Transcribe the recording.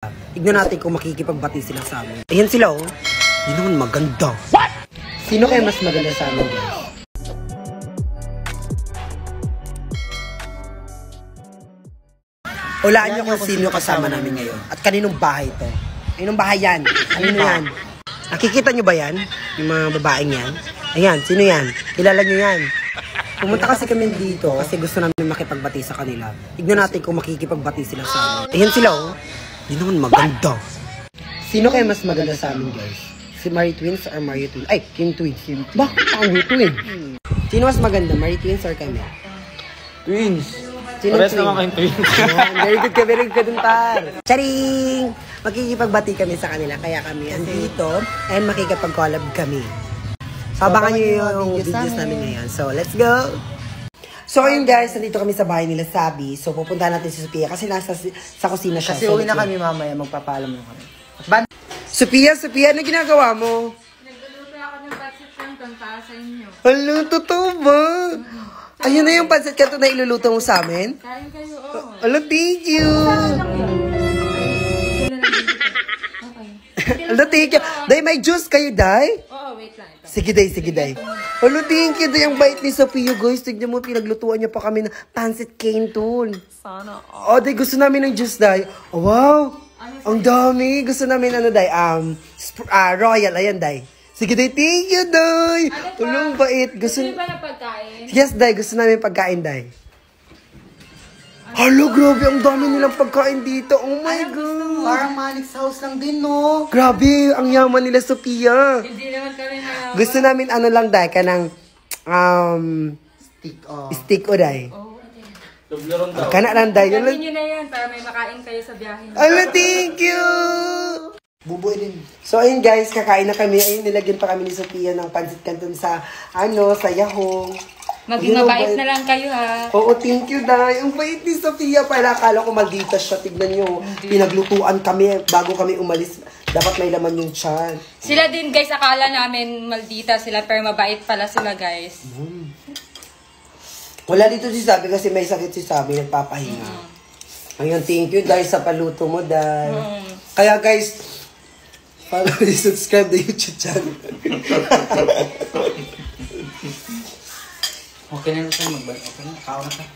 Tignan natin kung makikipagbati sila sa amin. Ayan sila oh. Hindi naman maganda. What? Sino kaya mas maganda sa amin guys? Hulaan nyo kung sino kasama namin ngayon. At kaninong bahay to. Kaninong bahay yan? Kanino yan? Nakikita nyo ba yan? Yung mga babaeng yan? Ayan, sino yan? Kilala nyo yan? Pumunta kasi kami dito kasi gusto namin makipagbati sa kanila. Tignan natin kung makikipagbati sila sa amin. Ayan sila oh. Hindi naman maganda. Sino kaya mas maganda sa amin guys? Si Marie Twins or Mario Twins? Ay, Kim Twins. Bakit ang Twins? Sino mas maganda? Marie Twins or kami? Twins. Sino Pares naman kayong twins. Very good ka, very good Untar. Charing! Makikipagbati kami sa kanila kaya kami andito and makikipag-collab kami. So, abangan nyo yung videos namin ngayon. So, let's go! So, ayun guys, nandito kami sa bahay nila Sabi. So, pupuntahan natin si Sophia kasi nasa sa kusina siya. Kasi uwi na kami mamaya, magpapaalam na kami. Sophia, ano ginagawa mo? Nagluluto ako ng pancit canton para sa inyo. Hala, totoo ba? Ayun na yung pancit canton na iluluto mo sa amin? Kain kayo, oo. Hala, thank you! Hala, thank you! Day, may juice kayo, Day? Oo, wait lang. Ito. Sige, Day. Hala, thank you, Day. Ang bait ni Sophia, guys. Tignan mo, pinaglutuan niya pa kami ng pancit canton. Sana. Oh, Day, gusto namin ng juice, Day. Oh, wow! Ang dami. Gusto namin, Day, royal. Ayan, Day. Sige, Day. Thank you, Day. Tulong bait. Gusto ba na pagkain? Yes, Day. Gusto namin pagkain, Day. Halo, grabe. Ang dami nilang pagkain dito. Oh my God. Parang Malik's house lang din, no? Grabe. Ang yaman nila, Sophia. Hindi naman kami na... Gusto namin, lang, Day, kanang, stick o, Day. Dobleron daw. Kana lang, Day. Sabihin nyo na yan para may makain kayo sa biyahe. Ala, thank you! Buboy din. So, ayun guys, kakain na kami. Ayun, nilagyan pa kami ni Sophia ng pancit canton sa, sa yahong. Maging mabait na lang kayo, ha? Oo, thank you, Day. Ang bait ni Sophia. Para akala ko maldita siya. Tignan nyo. Pinaglutuan kami bago kami umalis. Dapat may laman yung tiyan. Sila din, guys, akala namin maldita sila, pero mabait pala sila, guys. Wala dito si Sabi kasi may sakit si Sabi. Nagpapahinga. Ayun, thank you, Day, sa paluto mo, Day. Kaya, guys, para subscribe na YouTube channel. Okay na siya magbalik. Okay na, kao na ka.